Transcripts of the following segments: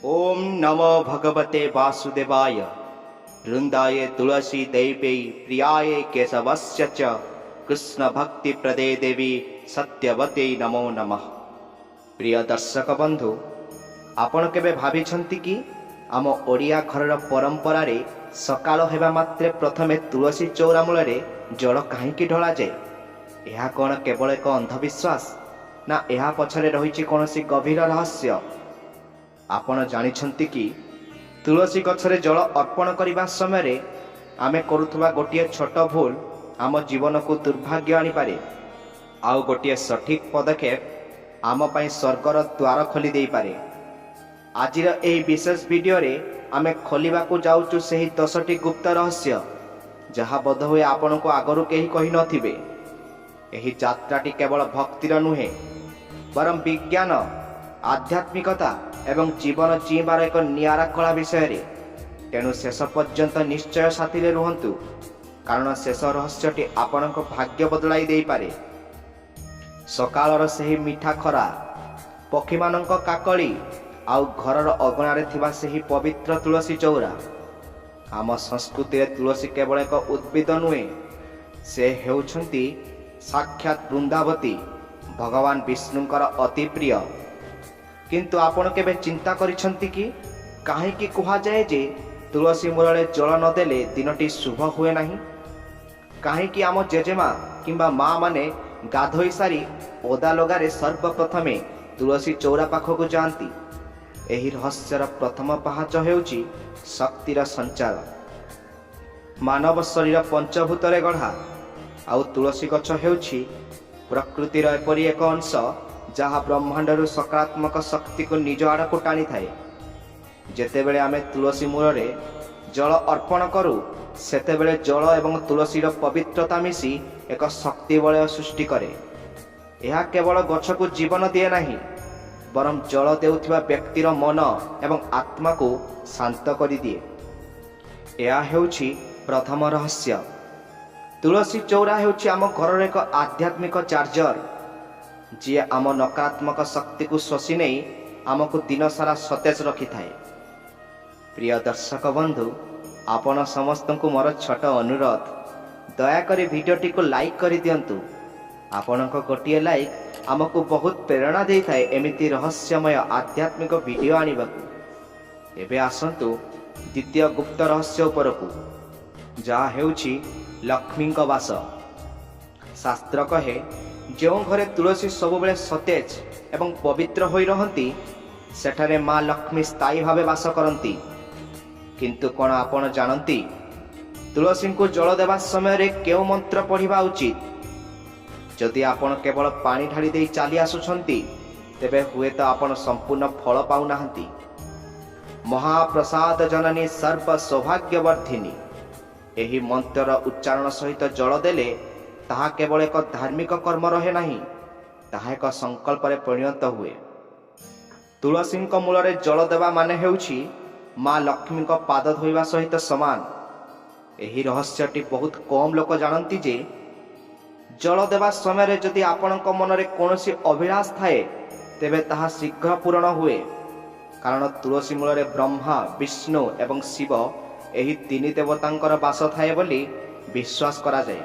ओम नमो भगवते वासुदेवाय वृंदाय तुलसी दैवे प्रियाय केशवस्य च कृष्ण भक्ति प्रदे देवी सत्यवते नमो नमः। प्रिय दर्शक बंधु, आपण केबे भाबिछंती कि आम ओडिया घरर परंपरा रे सकाळ हेबा मात्रे प्रथमे तुलसी चौरा मूलरे जल काहींकी ढला जाए? यह कौन केवल एक अंधविश्वास ना यह पछरे रहिछि कोनोसी गभीर रहस्य? आपण जानिछंती कि तुलसी गछरे जल अर्पण करने समय आमे करुथुबा गोटिए छोट भूल आम जीवन को दुर्भाग्य आनी पारे, आउ गोटिए सठिक पदक्षेप आम पई स्वर्गर द्वार खोली देई पारे। आजिर एही विशेष वीडियो रे आमे खोलिबा को जाउचु सेही 10टी गुप्त रहस्य, जहा बोध हुए आपण को आगरु केही कहि नथिबे। एही यात्राटी केवल भक्तिर नुहे बरं विज्ञान, आध्यात्मिकता एवं जीवन जीवार एक नियारा कला विषय रे। तेणु शेष पर्यंत निश्चय साथी रुहंतु, कारण शेष रहस्यटी आपणक भाग्य बदलाई देई पारे। सकाळर सेही मिठा खरा, पक्षी मानक काकली, आउ घरर अगणारे थिबा सेही पवित्र तुलसी चौरा। आम संस्कृति रे तुलसी केवल एक उद्भिद नुहे, से हेउछंती साक्षात वृंदावती, भगवान विष्णुंकर अति प्रिय। किंतु आपण केबे चिंता करिछंती कि काहेकि कुहा जाए जे तुलसी मूलरे जल न देले दिनटी शुभ हुए नहीं? काहेकि आम जेजेमा किंबा माँ माने गाधोई सारी ओदा लगारे सर्वप्रथमे तुलसी चौरा पाखक जाती? एही रहस्यर प्रथम पाहाच हेउची शक्तिर संचार। मानव शरीर पंचभूतरे गढ़ा, आउ तुलसी गछ हेउची प्रकृतिर एपरी एक अंश जहाँ ब्रह्मांडर सकारात्मक शक्ति को निज आड़ को टाणी थाए। जेतेबेले आमे तुलसी मूलरे जल अर्पण करू, सेतेबेले जल एवं तुलसीर पवित्रता मिसी एक शक्ति बलय सृष्टि करे। यह केवल गछ को जीवन दिए नहीं, बरं जल देउथिबा व्यक्तिर मन एवं आत्मा को शांत करि दिए। यह हेउछि प्रथम रहस्य। तुलसी चौरा हेउछि आम घरर एक आध्यात्मिक चार्जर, जी आम नकारात्मक शक्ति को शोषि नहीं आमको दिन सारा सतेज रखि थाए। प्रिय दर्शक बंधु, आपण समस्त को मोर छोट अनुरोध, दयाकरी वीडियोटी को लाइक कर दियंतु। आपणक गोटिए लाइक आमको बहुत प्रेरणा दे थाए एमिति रहस्यमय आध्यात्मिक वीडियो आनिबाकू। एबे आसंतु द्वितीय गुप्त रहस्य उपरकू, जहा हेउछि लक्ष्मीक वास। शास्त्र कहे जो घरे तुलसी सबुबले सतेज एवं पवित्र होई रहंती, सेठारे माँ लक्ष्मी स्थायी भावे वास करंती। किंतु कोन आपण जानंती तुलसी को जल देवा समय रे केउ मंत्र पढ़िबा उचित? जदि आपण केवल पानी ढाली दे चली आसुछंती, तेबे हुए तो आपण संपूर्ण फल पाउ नाहंती। महाप्रसाद जननी सर्व सौभाग्यवर्धिनी, एही मंत्र उच्चारण सहित जल देले ताहा केवल एक धार्मिक कर्म रहे नहीं, ताहा एक संकल्प रे परिणत हुए। तुलसी मूलरे जल देवा माने हेउछि माँ लक्ष्मी पाद धोइबा सहित समान। एही रहस्यटी बहुत कम लोक जानती जे जल देवा समय जदि आपणक मनरे कोनोसी अभिलाष थाए, तेबे ताहा शीघ्र पूरण हुए। कारण तुलसी मूलरे ब्रह्मा, विष्णु एवं शिव एही तीन देवतांकर वास थाए बोली विश्वास करा जाए।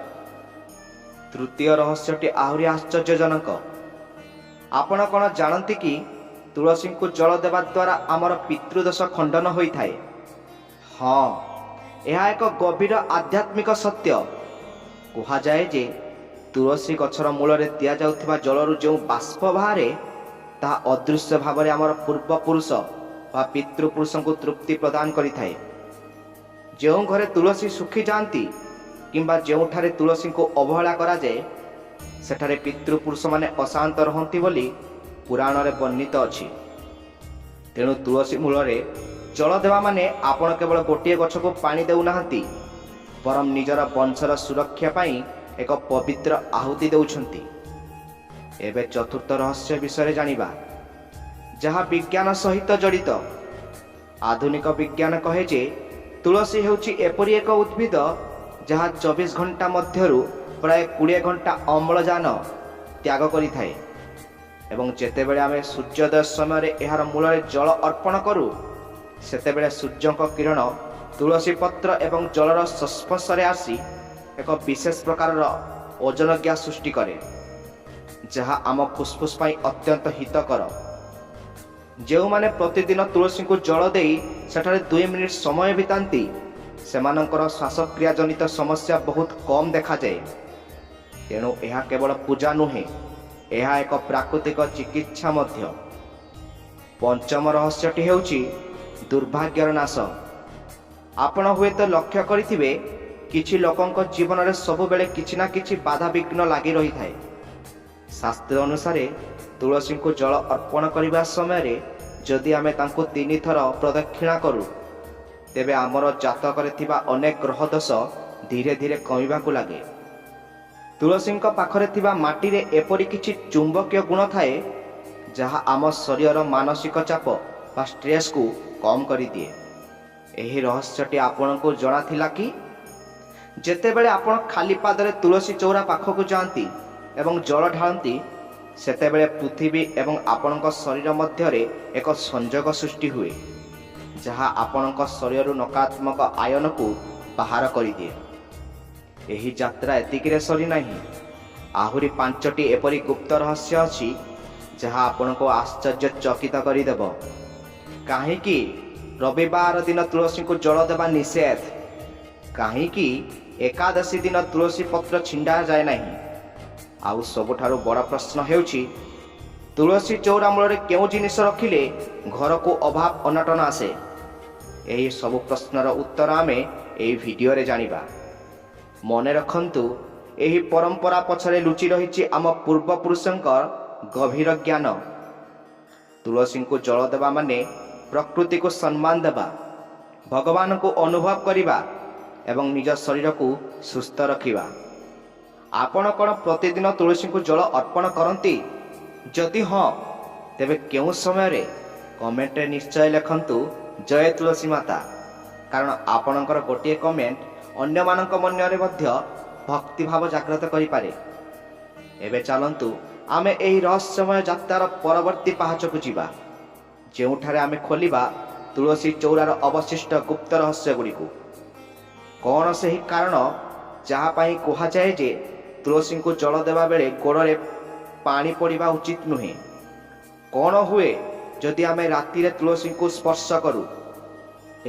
तृतीय रहस्यटी आहुरी आश्चर्यजनक। आपण कौन जानती कि तुलसी को जल देवा द्वारा आमर पितृदोष खंडन होई थाए? हाँ, यह एक गभीर आध्यात्मिक सत्य। कहा जाए जे तुलसी गछर मूलरे दिया जाउथिबा जलरु जो बाष्प बाहरे, ताहा अदृश्य भाव आमर पूर्वपुरुष वा पितृपुरुष को तृप्ति प्रदान करि थाए। जो घरे तुलसी सुखी जाती किंबा जोठारे तुलसी को अवहेला करा जाए, सेठारे पितृपुरुष माने अशांत रहंती बोली पुराण रे वर्णित अछि। तेणु तुलसी मूलरे जल देवा माने आपण केवल गोटिए गछ को पानी देउ नाहंती, बरं निजर वंशर सुरक्षा पाई एक पवित्र आहुति देउछंती। एबे चतुर्थ रहस्य विषय जानिबा, जहा विज्ञान सहित जड़ित। आधुनिक विज्ञान कहे जे तुलसी हेउछि एपरि एक उद्भिद जहाँ 24 घंटा मध्यरु प्राय 20 घंटा अम्लजान त्याग करि थाए। ଏବଂ ଯେତେବେଳେ ଆମେ ସୂର୍ଯ୍ୟୋଦୟ ସମୟରେ ଏହାର ମୂଳରେ ଜଳ ଅର୍ପଣ କରୁ ସେତେବେଳେ ସୂର୍ଯ୍ୟଙ୍କ କିରଣ ତୁଳସୀ ପତ୍ର ଏବଂ ଜଳର ସଂସ୍ପର୍ଶରେ ଆସି ଏକ ବିଶେଷ ପ୍ରକାରର ଓଜନ ଗ୍ୟାସ ସୃଷ୍ଟି କରେ, ଯାହା ଆମ ଫୁସ୍ଫୁସ୍ ପାଇଁ ଅତ୍ୟନ୍ତ ହିତକର। ଯେଉଁମାନେ ପ୍ରତିଦିନ ତୁଳସୀଙ୍କୁ ଜଳ ଦେଇ ସେଠାରେ 2 ମିନିଟ୍ ସମୟ ବିତାନ୍ତି ସେମାନଙ୍କର ଶ୍ୱାସକ୍ରିୟା ଜନିତ ସମସ୍ୟା ବହୁତ କମ୍ ଦେଖାଯାଏ। ତେଣୁ ଏହା କେବଳ ପୂଜା ନୁହେଁ, ଏହା ଏକ ପ୍ରାକୃତିକ ଚିକିତ୍ସା ମଧ୍ୟ। ପଞ୍ଚମ ରହସ୍ୟଟି ହେଉଛି ଦୁର୍ଭାଗ୍ୟର ନାଶ। ଆପଣ ହୁଏତ ଲକ୍ଷ୍ୟ କରିଥିବେ କିଛି ଲୋକଙ୍କ ଜୀବନରେ ସବୁବେଳେ କିଛି ନା କିଛି ବାଧାବିଘ୍ନ ଲାଗି ରହିଥାଏ। ଶାସ୍ତ୍ର ଅନୁସାରେ ତୁଳସୀଙ୍କୁ ଜଳ ଅର୍ପଣ କରିବା ସମୟରେ ଯଦି ଆମେ ତାଙ୍କୁ 3 ଥର ପ୍ରଦକ୍ଷିଣା କରୁ ତେବେ ଆମର ଜାତକରେ ଥିବା ଅନେକ ଗ୍ରହ ଦୋଷ ଧୀରେ ଧୀରେ କମିବାକୁ ଲାଗେ। ତୁଳସୀଙ୍କ ପାଖରେ ଥିବା ମାଟିରେ ଏପରି କିଛି ଚୁମ୍ବକୀୟ ଗୁଣ ଥାଏ ଯାହା ଆମ ଶରୀରର ମାନସିକ ଚାପ ବା ଷ୍ଟ୍ରେସ୍କୁ କମ୍ କରିଦିଏ। ଏହି ରହସ୍ୟଟି ଆପଣଙ୍କୁ ଜଣାଥିଲା କି? ଯେତେବେଳେ ଆପଣ ଖାଲି ପାଦରେ ତୁଳସୀ ଚଉରା ପାଖକୁ ଯାଆନ୍ତି ଏବଂ ଜଳ ଢାଳନ୍ତି ସେତେବେଳେ ପୃଥିବୀ ଏବଂ ଆପଣଙ୍କ ଶରୀର ମଧ୍ୟରେ ଏକ ସଂଯୋଗ ସୃଷ୍ଟି ହୁଏ, ଯାହା ଆପଣଙ୍କ ଶରୀରରୁ ନକାରାତ୍ମକ ଆୟନକୁ ବାହାର କରିଦିଏ। ଏହି ଯାତ୍ରା ଏତିକିରେ ସରିନାହିଁ। ଆହୁରି 5ଟି ଏପରି ଗୁପ୍ତ ରହସ୍ୟ ଅଛି ଯାହା ଆପଣଙ୍କୁ ଆଶ୍ଚର୍ଯ୍ୟଚକିତ କରିଦେବ। କାହିଁକି ରବିବାର ଦିନ ତୁଳସୀଙ୍କୁ ଜଳ ଦେବା ନିଷେଧ? କାହିଁକି ଏକାଦଶୀ ଦିନ ତୁଳସୀ ପତ୍ର ଛିଣ୍ଡା ଯାଏ ନାହିଁ? ଆଉ ସବୁଠାରୁ ବଡ଼ ପ୍ରଶ୍ନ ହେଉଛି ତୁଳସୀ ଚଉରା ମୂଳରେ କେଉଁ ଜିନିଷ ରଖିଲେ ଘରକୁ ଅଭାବ ଅନଟନ ଆସେ? ଏହି ସବୁ ପ୍ରଶ୍ନର ଉତ୍ତର ଆମେ ଏହି ଭିଡ଼ିଓରେ ଜାଣିବା। ମନେ ରଖନ୍ତୁ, ଏହି ପରମ୍ପରା ପଛରେ ଲୁଚି ରହିଛି ଆମ ପୂର୍ବପୁରୁଷଙ୍କ ଗଭୀର ଜ୍ଞାନ। ତୁଳସୀଙ୍କୁ ଜଳ ଦେବା ମାନେ ପ୍ରକୃତିକୁ ସମ୍ମାନ ଦେବା, ଭଗବାନଙ୍କୁ ଅନୁଭବ କରିବା ଏବଂ ନିଜ ଶରୀରକୁ ସୁସ୍ଥ ରଖିବା। ଆପଣ କ'ଣ ପ୍ରତିଦିନ ତୁଳସୀଙ୍କୁ ଜଳ ଅର୍ପଣ କରନ୍ତି? ଯଦି ହଁ, ତେବେ କେଉଁ ସମୟରେ? କମେଣ୍ଟରେ ନିଶ୍ଚୟ ଲେଖନ୍ତୁ ଜୟ ତୁଳସୀ ମାତା, କାରଣ ଆପଣଙ୍କର ଗୋଟିଏ କମେଣ୍ଟ ଅନ୍ୟମାନଙ୍କ ମନରେ ମଧ୍ୟ ଭକ୍ତିଭାବ ଜାଗ୍ରତ କରିପାରେ। ଏବେ ଚାଲନ୍ତୁ ଆମେ ଏହି ରହସ୍ୟମୟ ଯାତ୍ରାର ପରବର୍ତ୍ତୀ ପାହାଚକୁ ଯିବା, ଯେଉଁଠାରେ ଆମେ ଖୋଲିବା ତୁଳସୀ ଚଉରାର ଅବଶିଷ୍ଟ ଗୁପ୍ତ ରହସ୍ୟଗୁଡ଼ିକୁ। କ'ଣ ସେହି କାରଣ ଯାହା ପାଇଁ କୁହାଯାଏ ଯେ ତୁଳସୀଙ୍କୁ ଜଳ ଦେବା ବେଳେ ଗୋଡ଼ରେ ପାଣି ପଡ଼ିବା ଉଚିତ ନୁହେଁ? କ'ଣ ହୁଏ ଯଦି ଆମେ ରାତିରେ ତୁଳସୀଙ୍କୁ ସ୍ପର୍ଶ କରୁ?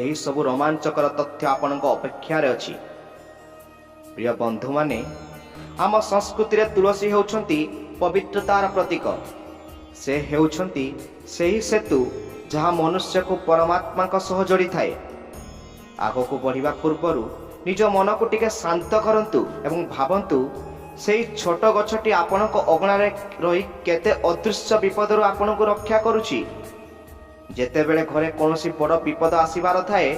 ଏହି ସବୁ ରୋମାଞ୍ଚକର ତଥ୍ୟ ଆପଣଙ୍କ ଅପେକ୍ଷାରେ ଅଛି। ପ୍ରିୟ ବନ୍ଧୁମାନେ, ଆମ ସଂସ୍କୃତିରେ ତୁଳସୀ ହେଉଛନ୍ତି ପବିତ୍ରତାର ପ୍ରତୀକ। ସେ ହେଉଛନ୍ତି ସେହି ସେତୁ ଯାହା ମନୁଷ୍ୟକୁ ପରମାତ୍ମାଙ୍କ ସହ ଯୋଡ଼ିଥାଏ। ଆଗକୁ ବଢ଼ିବା ପୂର୍ବରୁ ନିଜ ମନକୁ ଟିକେ ଶାନ୍ତ କରନ୍ତୁ ଏବଂ ଭାବନ୍ତୁ ସେହି ଛୋଟ ଗଛଟି ଆପଣଙ୍କ ଅଗଣାରେ ରହି କେତେ ଅଦୃଶ୍ୟ ବିପଦରୁ ଆପଣଙ୍କୁ ରକ୍ଷା କରୁଛି। ଯେତେବେଳେ ଘରେ କୌଣସି ବଡ଼ ବିପଦ ଆସିବାର ଥାଏ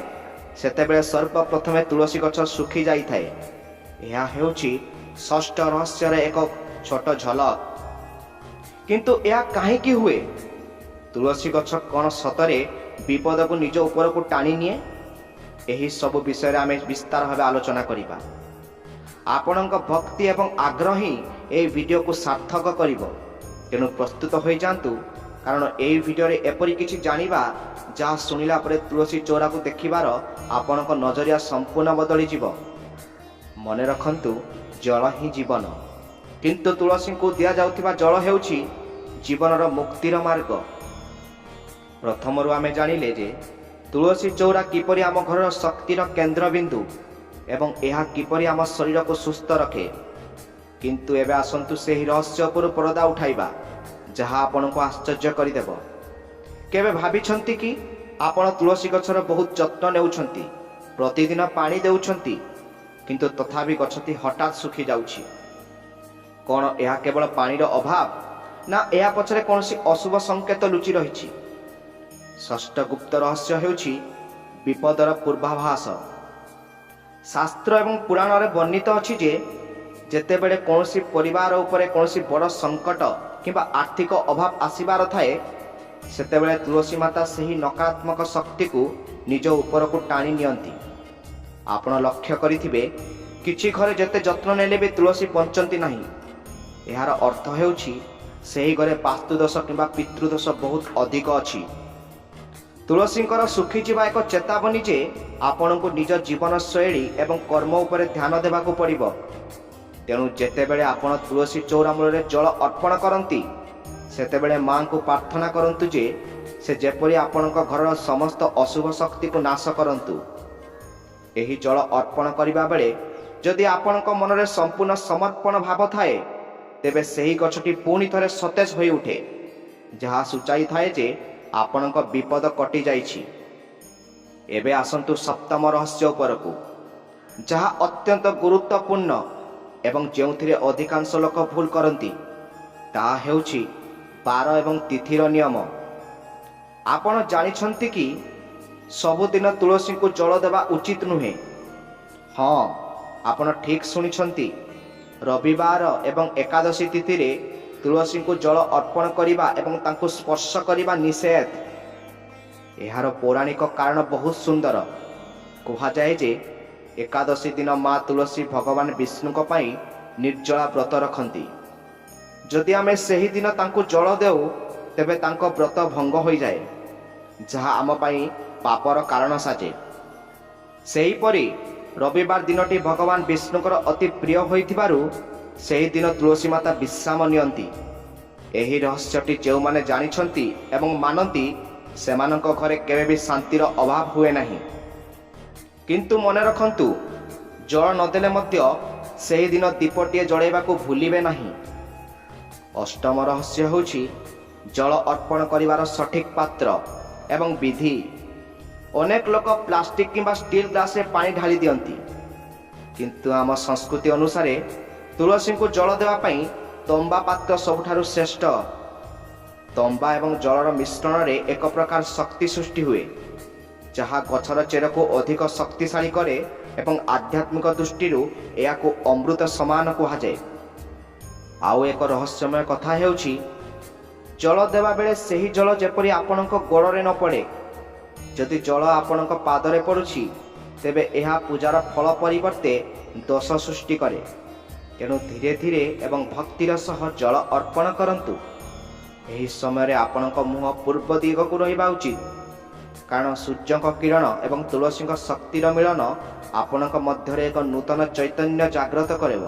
ସେତେବେଳେ ସର୍ବପ୍ରଥମେ ତୁଳସୀ ଗଛ ଶୁଖି ଯାଇଥାଏ। ଏହା ହେଉଛି ଷଷ୍ଠ ରହସ୍ୟର ଏକ ଛୋଟ ଝଲକ। କିନ୍ତୁ ଏହା କାହିଁକି ହୁଏ? ତୁଳସୀ ଗଛ କ'ଣ ସତରେ ବିପଦକୁ ନିଜ ଉପରକୁ ଟାଣି ନିଏ? ଏହି ସବୁ ବିଷୟରେ ଆମେ ବିସ୍ତାର ଭାବେ ଆଲୋଚନା କରିବା। ଆପଣଙ୍କ ଭକ୍ତି ଏବଂ ଆଗ୍ରହ ହିଁ ଏହି ଭିଡ଼ିଓକୁ ସାର୍ଥକ କରିବ। ତେଣୁ ପ୍ରସ୍ତୁତ ହୋଇଯାଆନ୍ତୁ, କାରଣ ଏହି ଭିଡ଼ିଓରେ ଏପରି କିଛି ଜାଣିବା ଯାହା ଶୁଣିଲା ପରେ ତୁଳସୀ ଚଉରାକୁ ଦେଖିବାର ଆପଣଙ୍କ ନଜରିଆ ସମ୍ପୂର୍ଣ୍ଣ ବଦଳିଯିବ। ମନେ ରଖନ୍ତୁ, ଜଳ ହିଁ ଜୀବନ, କିନ୍ତୁ ତୁଳସୀଙ୍କୁ ଦିଆଯାଉଥିବା ଜଳ ହେଉଛି ଜୀବନର ମୁକ୍ତିର ମାର୍ଗ। ପ୍ରଥମରୁ ଆମେ ଜାଣିଲେ ଯେ ତୁଳସୀ ଚଉରା କିପରି ଆମ ଘରର ଶକ୍ତିର କେନ୍ଦ୍ରବିନ୍ଦୁ ଏବଂ ଏହା କିପରି ଆମ ଶରୀରକୁ ସୁସ୍ଥ ରଖେ। କିନ୍ତୁ ଏବେ ଆସନ୍ତୁ ସେହି ରହସ୍ୟ ଉପରୁ ପରଦା ଉଠାଇବା, ଯାହା ଆପଣଙ୍କୁ ଆଶ୍ଚର୍ଯ୍ୟ କରିଦେବ। କେବେ ଭାବିଛନ୍ତି କି ଆପଣ ତୁଳସୀ ଗଛର ବହୁତ ଯତ୍ନ ନେଉଛନ୍ତି, ପ୍ରତିଦିନ ପାଣି ଦେଉଛନ୍ତି, କିନ୍ତୁ ତଥାପି ଗଛଟି ହଠାତ୍ ଶୁଖି ଯାଉଛି? କ'ଣ ଏହା କେବଳ ପାଣିର ଅଭାବ, ନା ଏହା ପଛରେ କୌଣସି ଅଶୁଭ ସଂକେତ ଲୁଚି ରହିଛି? ଷଷ୍ଠ ଗୁପ୍ତ ରହସ୍ୟ ହେଉଛି ବିପଦର ପୂର୍ବାଭାସ। ଶାସ୍ତ୍ର ଏବଂ ପୁରାଣରେ ବର୍ଣ୍ଣିତ ଅଛି ଯେ ଯେତେବେଳେ କୌଣସି ପରିବାର ଉପରେ କୌଣସି ବଡ଼ ସଙ୍କଟ କିମ୍ବା ଆର୍ଥିକ ଅଭାବ ଆସିବାର ଥାଏ ସେତେବେଳେ ତୁଳସୀ ମାତା ସେହି ନକାରାତ୍ମକ ଶକ୍ତିକୁ ନିଜ ଉପରକୁ ଟାଣି ନିଅନ୍ତି। ଆପଣ ଲକ୍ଷ୍ୟ କରିଥିବେ କିଛି ଘରେ ଯେତେ ଯତ୍ନ ନେଲେ ବି ତୁଳସୀ ବଞ୍ଚନ୍ତି ନାହିଁ। ଏହାର ଅର୍ଥ ହେଉଛି ସେହି ଘରେ ବାସ୍ତୁଦୋଷ କିମ୍ବା ପିତୃଦୋଷ ବହୁତ ଅଧିକ ଅଛି। ତୁଳସୀଙ୍କର ଶୁଖିଯିବା ଏକ ଚେତାବନୀ ଯେ ଆପଣଙ୍କୁ ନିଜ ଜୀବନଶୈଳୀ ଏବଂ କର୍ମ ଉପରେ ଧ୍ୟାନ ଦେବାକୁ ପଡ଼ିବ। ତେଣୁ ଯେତେବେଳେ ଆପଣ ତୁଳସୀ ଚଉରା ମୂଳରେ ଜଳ ଅର୍ପଣ କରନ୍ତି, ସେତେବେଳେ ମାଙ୍କୁ ପ୍ରାର୍ଥନା କରନ୍ତୁ ଯେ ସେ ଯେପରି ଆପଣଙ୍କ ଘରର ସମସ୍ତ ଅଶୁଭ ଶକ୍ତିକୁ ନାଶ କରନ୍ତୁ। ଏହି ଜଳ ଅର୍ପଣ କରିବା ବେଳେ ଯଦି ଆପଣଙ୍କ ମନରେ ସମ୍ପୂର୍ଣ୍ଣ ସମର୍ପଣ ଭାବ ଥାଏ, ତେବେ ସେହି ଗଛଟି ପୁଣି ଥରେ ସତେଜ ହୋଇଉଠେ, ଯାହା ସୂଚାଇଥାଏ ଯେ ଆପଣଙ୍କ ବିପଦ କଟିଯାଇଛି। ଏବେ ଆସନ୍ତୁ ସପ୍ତମ ରହସ୍ୟ ଉପରକୁ, ଯାହା ଅତ୍ୟନ୍ତ ଗୁରୁତ୍ୱପୂର୍ଣ୍ଣ ଏବଂ ଯେଉଁଥିରେ ଅଧିକାଂଶ ଲୋକ ଭୁଲ କରନ୍ତି। ତାହା ହେଉଛି ବାର ଏବଂ ତିଥିର ନିୟମ। ଆପଣ ଜାଣିଛନ୍ତି କି ସବୁଦିନ ତୁଳସୀଙ୍କୁ ଜଳ ଦେବା ଉଚିତ ନୁହେଁ? ହଁ, ଆପଣ ଠିକ୍ ଶୁଣିଛନ୍ତି। ରବିବାର ଏବଂ ଏକାଦଶୀ ତିଥିରେ ତୁଳସୀଙ୍କୁ ଜଳ ଅର୍ପଣ କରିବା ଏବଂ ତାଙ୍କୁ ସ୍ପର୍ଶ କରିବା ନିଷେଧ। ଏହାର ପୌରାଣିକ କାରଣ ବହୁତ ସୁନ୍ଦର। କୁହାଯାଏ ଯେ ଏକାଦଶୀ ଦିନ ମା ତୁଳସୀ ଭଗବାନ ବିଷ୍ଣୁଙ୍କ ପାଇଁ ନିର୍ଜଳା ବ୍ରତ ରଖନ୍ତି। ଯଦି ଆମେ ସେହି ଦିନ ତାଙ୍କୁ ଜଳ ଦେଉ, ତେବେ ତାଙ୍କ ବ୍ରତ ଭଙ୍ଗ ହୋଇଯାଏ, ଯାହା ଆମ ପାଇଁ ପାପର କାରଣ ସାଜେ। ସେହିପରି ରବିବାର ଦିନଟି ଭଗବାନ ବିଷ୍ଣୁଙ୍କର ଅତି ପ୍ରିୟ ହୋଇଥିବାରୁ ସେହି ଦିନ ତୁଳସୀ ମାତା ବିଶ୍ରାମ ନିଅନ୍ତି। ଏହି ରହସ୍ୟଟି ଯେଉଁମାନେ ଜାଣିଛନ୍ତି ଏବଂ ମାନନ୍ତି, ସେମାନଙ୍କ ଘରେ କେବେ ବି ଶାନ୍ତିର ଅଭାବ ହୁଏ ନାହିଁ। କିନ୍ତୁ ମନେ ରଖନ୍ତୁ, ଜଳ ନଦେଲେ ମଧ୍ୟ ସେହି ଦିନ ଦୀପଟିଏ ଜଳାଇବାକୁ ଭୁଲିବେ ନାହିଁ। ଅଷ୍ଟମ ରହସ୍ୟ ହେଉଛି ଜଳ ଅର୍ପଣ କରିବାର ସଠିକ୍ ପାତ୍ର ଏବଂ ବିଧି। ଅନେକ ଲୋକ ପ୍ଲାଷ୍ଟିକ୍ କିମ୍ବା ଷ୍ଟିଲ୍ ଗ୍ଲାସରେ ପାଣି ଢାଳି ଦିଅନ୍ତି, କିନ୍ତୁ ଆମ ସଂସ୍କୃତି ଅନୁସାରେ ତୁଳସୀଙ୍କୁ ଜଳ ଦେବା ପାଇଁ ତମ୍ବା ପାତ୍ର ସବୁଠାରୁ ଶ୍ରେଷ୍ଠ। ତମ୍ବା ଏବଂ ଜଳର ମିଶ୍ରଣରେ ଏକ ପ୍ରକାର ଶକ୍ତି ସୃଷ୍ଟି ହୁଏ, ଯାହା ଗଛର ଚେରକୁ ଅଧିକ ଶକ୍ତିଶାଳୀ କରେ ଏବଂ ଆଧ୍ୟାତ୍ମିକ ଦୃଷ୍ଟିରୁ ଏହାକୁ ଅମୃତ ସମାନ କୁହାଯାଏ। ଆଉ ଏକ ରହସ୍ୟମୟ କଥା ହେଉଛି, ଜଳ ଦେବା ବେଳେ ସେହି ଜଳ ଯେପରି ଆପଣଙ୍କ ଗୋଡ଼ରେ ନ ପଡ଼େ। ଯଦି ଜଳ ଆପଣଙ୍କ ପାଦରେ ପଡ଼ୁଛି, ତେବେ ଏହା ପୂଜାର ଫଳ ପରିବର୍ତ୍ତେ ଦୋଷ ସୃଷ୍ଟି କରେ। ତେଣୁ ଧୀରେ ଧୀରେ ଏବଂ ଭକ୍ତିର ସହ ଜଳ ଅର୍ପଣ କରନ୍ତୁ। ଏହି ସମୟରେ ଆପଣଙ୍କ ମୁହଁ ପୂର୍ବ ଦିଗକୁ ରହିବା ଉଚିତ, କାରଣ ସୂର୍ଯ୍ୟଙ୍କ କିରଣ ଏବଂ ତୁଳସୀଙ୍କ ଶକ୍ତିର ମିଳନ ଆପଣଙ୍କ ମଧ୍ୟରେ ଏକ ନୂତନ ଚୈତନ୍ୟ ଜାଗ୍ରତ କରିବ।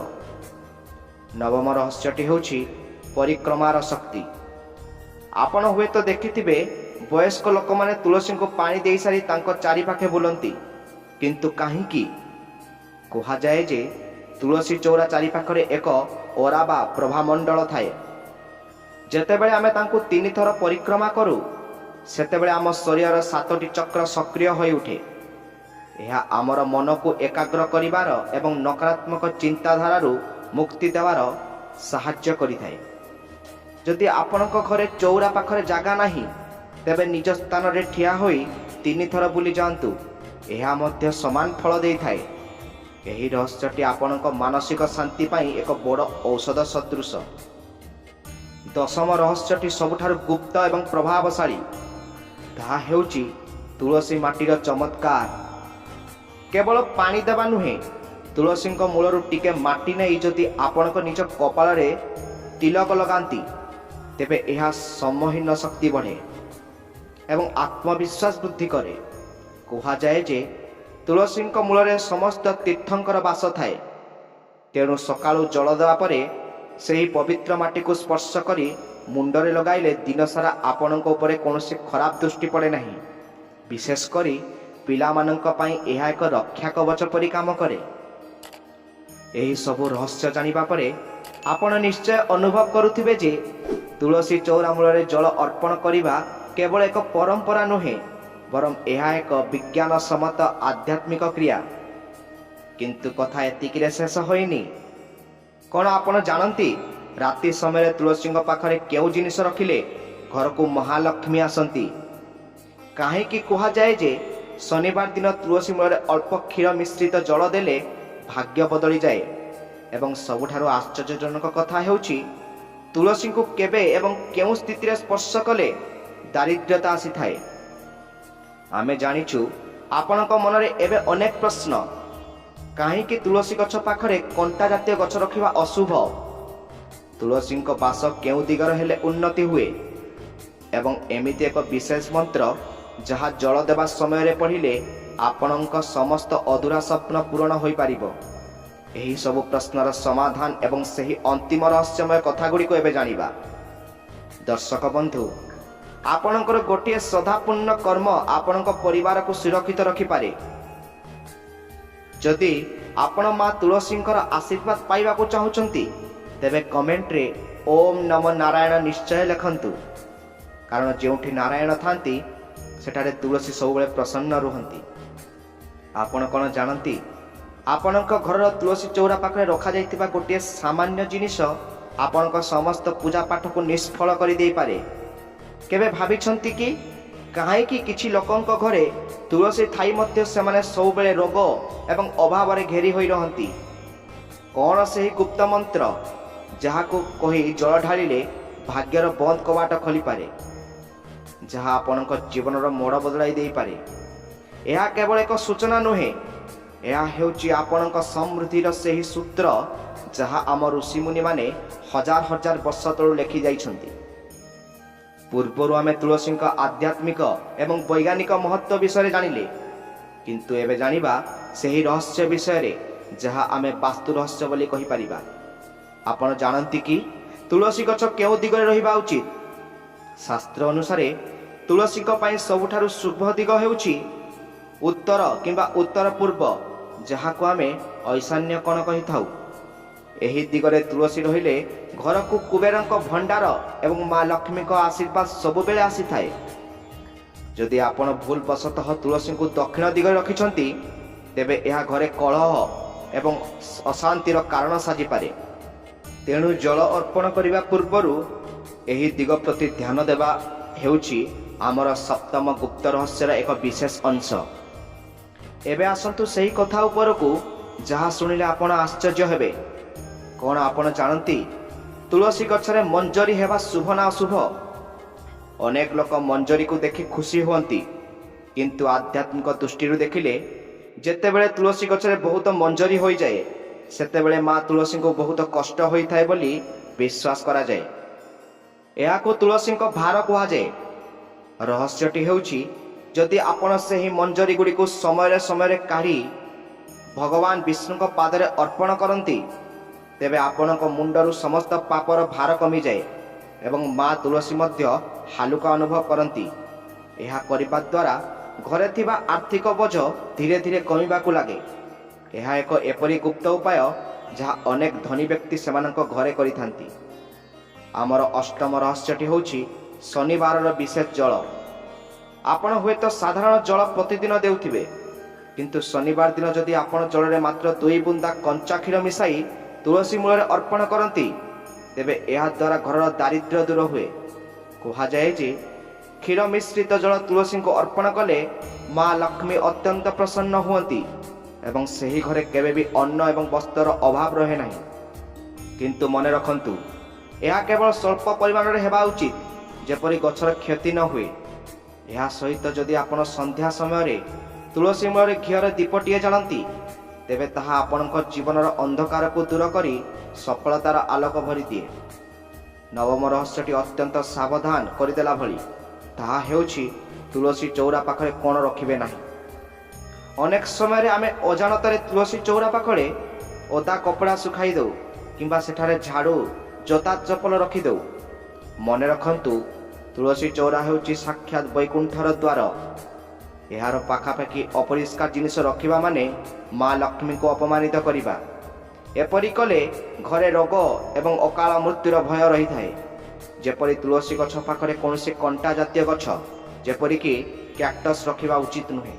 ନବମ ରହସ୍ୟଟି ହେଉଛି ପରିକ୍ରମାର ଶକ୍ତି। ଆପଣ ହୁଏତ ଦେଖିଥିବେ, ବୟସ୍କ ଲୋକମାନେ ତୁଳସୀଙ୍କୁ ପାଣି ଦେଇସାରି ତାଙ୍କ ଚାରିପାଖେ ବୁଲନ୍ତି। କିନ୍ତୁ କାହିଁକି? କୁହାଯାଏ ଯେ ତୁଳସୀ ଚଉରା ଚାରିପାଖରେ ଏକ ଓରା ବା ପ୍ରଭାମଣ୍ଡଳ ଥାଏ। ଯେତେବେଳେ ଆମେ ତାଙ୍କୁ 3 ଥର ପରିକ୍ରମା କରୁ, ସେତେବେଳେ ଆମ ଶରୀରର 7ଟି ଚକ୍ର ସକ୍ରିୟ ହୋଇଉଠେ। ଏହା ଆମର ମନକୁ ଏକାଗ୍ର କରିବାର ଏବଂ ନକାରାତ୍ମକ ଚିନ୍ତାଧାରାରୁ ମୁକ୍ତି ଦେବାର ସାହାଯ୍ୟ କରିଥାଏ। ଯଦି ଆପଣଙ୍କ ଘରେ ଚଉରା ପାଖରେ ଜାଗା ନାହିଁ, ତେବେ ନିଜ ସ୍ଥାନରେ ଠିଆ ହୋଇ 3 ଥର ବୁଲି ଯାଆନ୍ତୁ। ଏହା ମଧ୍ୟ ସମାନ ଫଳ ଦେଇଥାଏ। ଏହି ରହସ୍ୟଟି ଆପଣଙ୍କ ମାନସିକ ଶାନ୍ତି ପାଇଁ ଏକ ବଡ଼ ଔଷଧ ସଦୃଶ। ଦଶମ ରହସ୍ୟଟି ସବୁଠାରୁ ଗୁପ୍ତ ଏବଂ ପ୍ରଭାବଶାଳୀ। ତାହା ହେଉଛି ତୁଳସୀ ମାଟିର ଚମତ୍କାର। କେବଳ ପାଣି ଦେବା ନୁହେଁ, ତୁଳସୀଙ୍କ ମୂଳରୁ ଟିକେ ମାଟି ନେଇ ଯଦି ଆପଣଙ୍କ ନିଜ କପାଳରେ ତିଲକ ଲଗାନ୍ତି, ତେବେ ଏହା ସମହୀନ ଶକ୍ତି ବଢ଼େ ଏବଂ ଆତ୍ମବିଶ୍ୱାସ ବୃଦ୍ଧି କରେ। କୁହାଯାଏ ଯେ ତୁଳସୀଙ୍କ ମୂଳରେ ସମସ୍ତ ତୀର୍ଥଙ୍କର ବାସ ଥାଏ। ତେଣୁ ସକାଳୁ ଜଳ ଦେବା ପରେ ସେହି ପବିତ୍ର ମାଟିକୁ ସ୍ପର୍ଶ କରି ମୁଣ୍ଡରେ ଲଗାଇଲେ ଦିନସାରା ଆପଣଙ୍କ ଉପରେ କୌଣସି ଖରାପ ଦୃଷ୍ଟି ପଡ଼େ ନାହିଁ। ବିଶେଷ କରି ପିଲାମାନଙ୍କ ପାଇଁ ଏହା ଏକ ରକ୍ଷା କବଚ ପରି କାମ କରେ। ଏହି ସବୁ ରହସ୍ୟ ଜାଣିବା ପରେ ଆପଣ ନିଶ୍ଚୟ ଅନୁଭବ କରୁଥିବେ ଯେ ତୁଳସୀ ଚଉରା ମୂଳରେ ଜଳ ଅର୍ପଣ କରିବା କେବଳ ଏକ ପରମ୍ପରା ନୁହେଁ, ବରଂ ଏହା ଏକ ବିଜ୍ଞାନସମ୍ମତ ଆଧ୍ୟାତ୍ମିକ କ୍ରିୟା। କିନ୍ତୁ କଥା ଏତିକିରେ ଶେଷ ହୋଇନି। କ'ଣ ଆପଣ ଜାଣନ୍ତି, ରାତି ସମୟରେ ତୁଳସୀଙ୍କ ପାଖରେ କେଉଁ ଜିନିଷ ରଖିଲେ ଘରକୁ ମହାଲକ୍ଷ୍ମୀ ଆସନ୍ତି? କାହିଁକି କୁହାଯାଏ ଯେ ଶନିବାର ଦିନ ତୁଳସୀ ମୂଳରେ ଅଳ୍ପ କ୍ଷୀର ମିଶ୍ରିତ ଜଳ ଦେଲେ ଭାଗ୍ୟ ବଦଳିଯାଏ? ଏବଂ ସବୁଠାରୁ ଆଶ୍ଚର୍ଯ୍ୟଜନକ କଥା ହେଉଛି, ତୁଳସୀଙ୍କୁ କେବେ ଏବଂ କେଉଁ ସ୍ଥିତିରେ ସ୍ପର୍ଶ କଲେ ଦାରିଦ୍ର୍ୟତା ଆସିଥାଏ? ଆମେ ଜାଣିଛୁ, ଆପଣଙ୍କ ମନରେ ଏବେ ଅନେକ ପ୍ରଶ୍ନ। କାହିଁକି ତୁଳସୀ ଗଛ ପାଖରେ କଣ୍ଟା ଜାତୀୟ ଗଛ ରଖିବା ଅଶୁଭ? तुलसी बास केउ दिगर हेले उन्नति हुए एवं एमिति एक विशेष मंत्र जहाँ जल देवा समय पढ़िले आपणक समस्त अधूरा स्वप्न पूरण हो पारिबो। एही सब प्रश्नर समाधान एवं सही अंतिम रहस्यमय कथा गुड़िक एबे जानिबा। दर्शक बंधु, आपणकर गोटे श्रद्धापूर्ण कर्म आपणक परिवार को सुरक्षित रखिपारे। जदि आपण माँ तुलसी आशीर्वाद पाइबा को चाहूचंती तेबे कमेंट रे ओम नमो नारायण निश्चय लिखंतु, कारण जोठी नारायण थांती सेठारे तुलसी सबुबले प्रसन्न रुहंती। आपण कौन जानती, आपणक घर तुलसी चौरा पाखरे रखा जाइतिबा गोटे सामान्य जिनिस आपणक समस्त पूजा पाठ को निष्फल करि देई पारे। केबे भाबिछंती कि काहेकि किछि लोकंक घरे तुलसी थाई मध्य सेमाने सबुबले रोग एवं अभाव रे घेरी होई रहंती? कौन सही गुप्त मंत्र जहाको कही जल ढालिले भाग्यर बंद कवाट खोली पारे, जहाँ आपणक जीवनर मोड़ बदलाई देई पारे? यह केवल एक सूचना नुहे, यह हेउची आपणक समृद्धिर सही सूत्र जहाँ आम ऋषिमुनि माने हजार हजार वर्ष तलु लेखि जाइछंती। पूर्वर आमे तुलसी आध्यात्मिक एवं वैज्ञानिक महत्व विषय जानिले, किंतु एबे जानिबा सही रहस्य विषय जहाँ आमे वास्तु रहस्य बोली कहि परिबा। आपण जानती कि तुलसी गछ केउ दिगरे रहिबा उचित? शास्त्र अनुसार तुलसी पई सबुठारु शुभ दिग हेउची उत्तर किंबा उत्तर पूर्व, जहाँ को आमे ऐशान्य कोण कहि थाउ। एही दिगरे तुलसी रहिले घर को कुबेरंक भंडार एवं माँ लक्ष्मी को आशीर्वाद सबु बेले आसी थाए। जदि आपण भूल बसतः तुलसी को दक्षिण दिगरे रखिछंती तेबे यह घरे कलह एवं अशांतिर कारण साजी पारे। तेणु जल अर्पण करने पूर्वर यही दिग प्रति ध्यान देवा हेउची आमर सप्तम गुप्त रहस्यर एक विशेष अंश। एबे आसंतु सही कथा उपरकू जहाँ शुणिले आपण आश्चर्य हेबे। कौन आपण जानती तुलसी गछरे मंजरी हेबा शुभ ना अशुभ? अनेक लोक मंजरी को देखि खुशी हुअंती, किंतु आध्यात्मिक दृष्टि देखिले जेतेबेले तुलसी गछरे बहुत मंजरी होई जाए सेतेबेले माँ तुलसी को बहुत कष्ट होई थाए बोली विश्वास करा जाए। यह को तुलसी भार कह जाए। रहस्यटी हेउची जदि आपण सेही मंजरी गुड़ी को समय समय काढ़ी भगवान विष्णु को पादरे अर्पण करती तेबे आपण मुंडरू समस्त पापर भार कमी जाए एवं माँ तुलसी मध्य हालुका अनुभव करती। यह करने द्वारा घरे थिबा आर्थिक बोझ धीरे धीरे कमिबाकू लागे। यह एक एपरी गुप्त उपाय जहाँ अनेक धनी व्यक्ति सेमानक घरे करिथांती। आमर अष्टम रहस्यटी होउची शनिवार विशेष जल। आपण हुए तो साधारण जल प्रतिदिन देउथिबे, किंतु शनिवार दिन जदि आपण जल रे मात्र 2 बुंदा कंचा क्षीर मिसाई तुलसी मूल अर्पण करती तेबे यह द्वारा घर दारिद्र्य दूर हुए। कहा जाए जे क्षीर मिश्रित जल तुलसी को अर्पण कले माँ लक्ष्मी अत्यंत प्रसन्न हुअंती एवं सही घरे केबे भी अन्न एवं वस्त्र अभाव रहे नहीं। किंतु मने रखंतु यह केवल स्वल्प परिमाण रे हेबा उचित, जेपरि गछर क्षति न हुए। यह सहित जदि आपण संध्या समय रे तुलसी मूल घीर दीपटीए जालती तेबे ताहा आपणक जीवनर अंधकार को दूर करी सफलतार आलोक भरी दिए। नवम रहस्यटी अत्यंत सावधान करदेला भली, ताहा हेउछि तुलसी चौरा पाखरे कोण रखिबे नाही। अनेक समय आमे अजाणतारे तुलसी चौरा पाखरे ओदा कपड़ा सुखाई दौ किंबा सेठारे झाड़ू जोता चपल रखी दौ। मने रखंतु तुलसी चौरा हेउछि साक्षात वैकुंठर द्वार। यार पाखापाखि अपरिष्कार जिनिस रखिबा माने माँ लक्ष्मी को अपमानित करिबा। एपरि कले घरे रोग एवं अकाल मृत्युर भय रही थाए। जेपरि तुलसी गछ पाखरे कौनसी कंटा जातीय गछ जेपरि कि कैक्टस रखिबा उचित नुहे।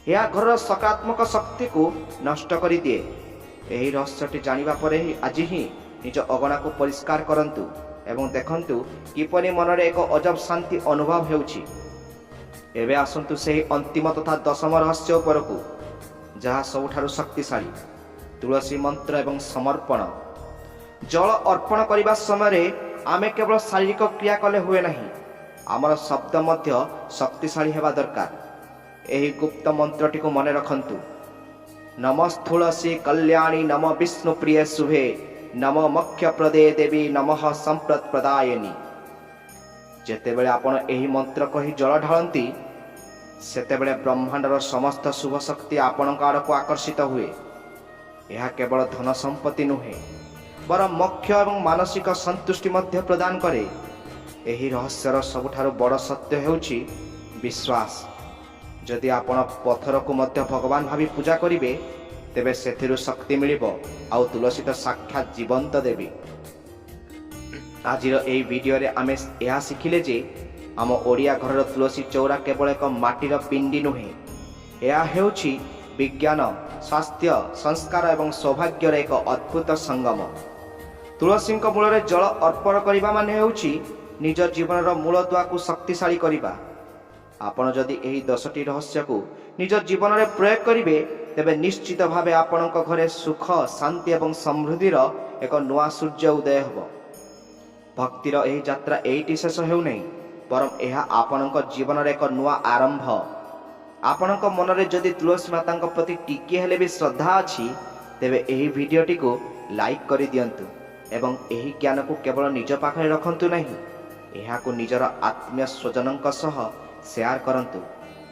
यह घर सकारात्मक शक्ति को नष्ट करि दिए। एही रहस्यटी जानिबा परे आज ही निज अगना को परिष्कार करंतु एवं देखंतु किपरि मनरे एक अजब शांति अनुभव हेउछि। एबे आसंतु सेही अंतिम तथा दशम रहस्य उपरकू जहाँ सबुठारु शक्तिशाली तुलसी मंत्र एवं समर्पण। जल अर्पण करने समय आमे केवल शारीरिक क्रिया कले हुए नहीं, आमर शब्द मध्य शक्तिशाली हेबा दरकार। एही गुप्त मंत्रटी को मने रखंतु। नमस्तुलसी कल्याणी नम विष्णु प्रिय शुभे नम मक्ष प्रदे देवी नमः संप्रत प्रदायिनी। जेतेबेले आपण एही मंत्र कही जल ढाळंती सेतेबेले ब्रह्मांडर समस्त शुभ शक्ति आपणक आड़क आकर्षित हुए। यह केवल धन संपत्ति नुहे बर मोक्ष एवं मानसिक संतुष्टि मध्य प्रदान करे। एही रहस्यर सबुठारु बड़ सत्य हेउछि विश्वास। जदि आपण पत्थर को मध्य भगवान भावी पूजा करिवे तेबे सेथिरु शक्ति मिलिबो आउ तुलसी तो साक्षात जीवंत देवी। आजिर एही वीडियो रे आमे यह शिखिले जे आम ओडिया घरर तुलसी चौरा केवल एक माटीर पिंडी नुहे, यह हेउछि विज्ञान स्वास्थ्य संस्कार एवं सौभाग्यर एक अद्भुत संगम। तुलसी मूल जल अर्पण करने माने हेउछि निज जीवनर मूलदुआ को शक्तिशाली करबा। आपण जदि एही 10टी रहस्य को निज जीवन में प्रयोग करिवे तेबे निश्चित भावे आपणक घरे सुख शांति एवं समृद्धिर एक नुआ सूर्य उदय होबो। भक्तिर एही यात्रा एईटी शेष हेउ नै बरम यह आपणक जीवन एक नुआ आरंभ। आपणक मन रे जदि तुलसी माता प्रति टिके हेले भी श्रद्धा अछि तेबे एही वीडियोटी को लाइक करि दियंतु एवं एही ज्ञान को केवल निज पाखरे रखंतु नहीं, एहा को निजर आत्मीय स्वजनक सह शेयर करंतु,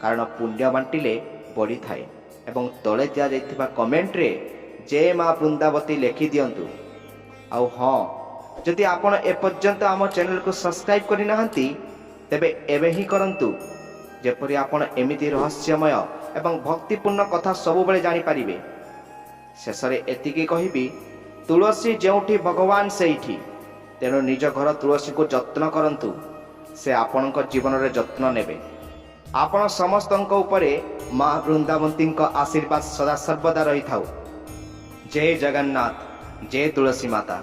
कारण पुण्य बांटिले बढ़ी थाए। एवं तले दिया जाइथिबा कमेंट रे जय मां वृंदावती लिखि दियंतु। आउ हाँ, जदि आपण ए पर्यंत आम चैनल को सब्सक्राइब करि नाहंती तेबे एबे ही करंतु, जेपरि आपण एमिति रहस्यमय एवं भक्तिपूर्ण कथा सब बेले जानि पारिबे। शेषरे एतिकी कहिबी, तुलसी जेउठी भगवान सेठी, तेणु निज घर तुलसी को जत्न करंतु, से आपणक जीवन रे जत्न नेबे। आपण समस्तंक उपरे मां वृंदावंती आशीर्वाद सदा सर्वदा रही थाउ। जय जगन्नाथ, जय तुलसी माता।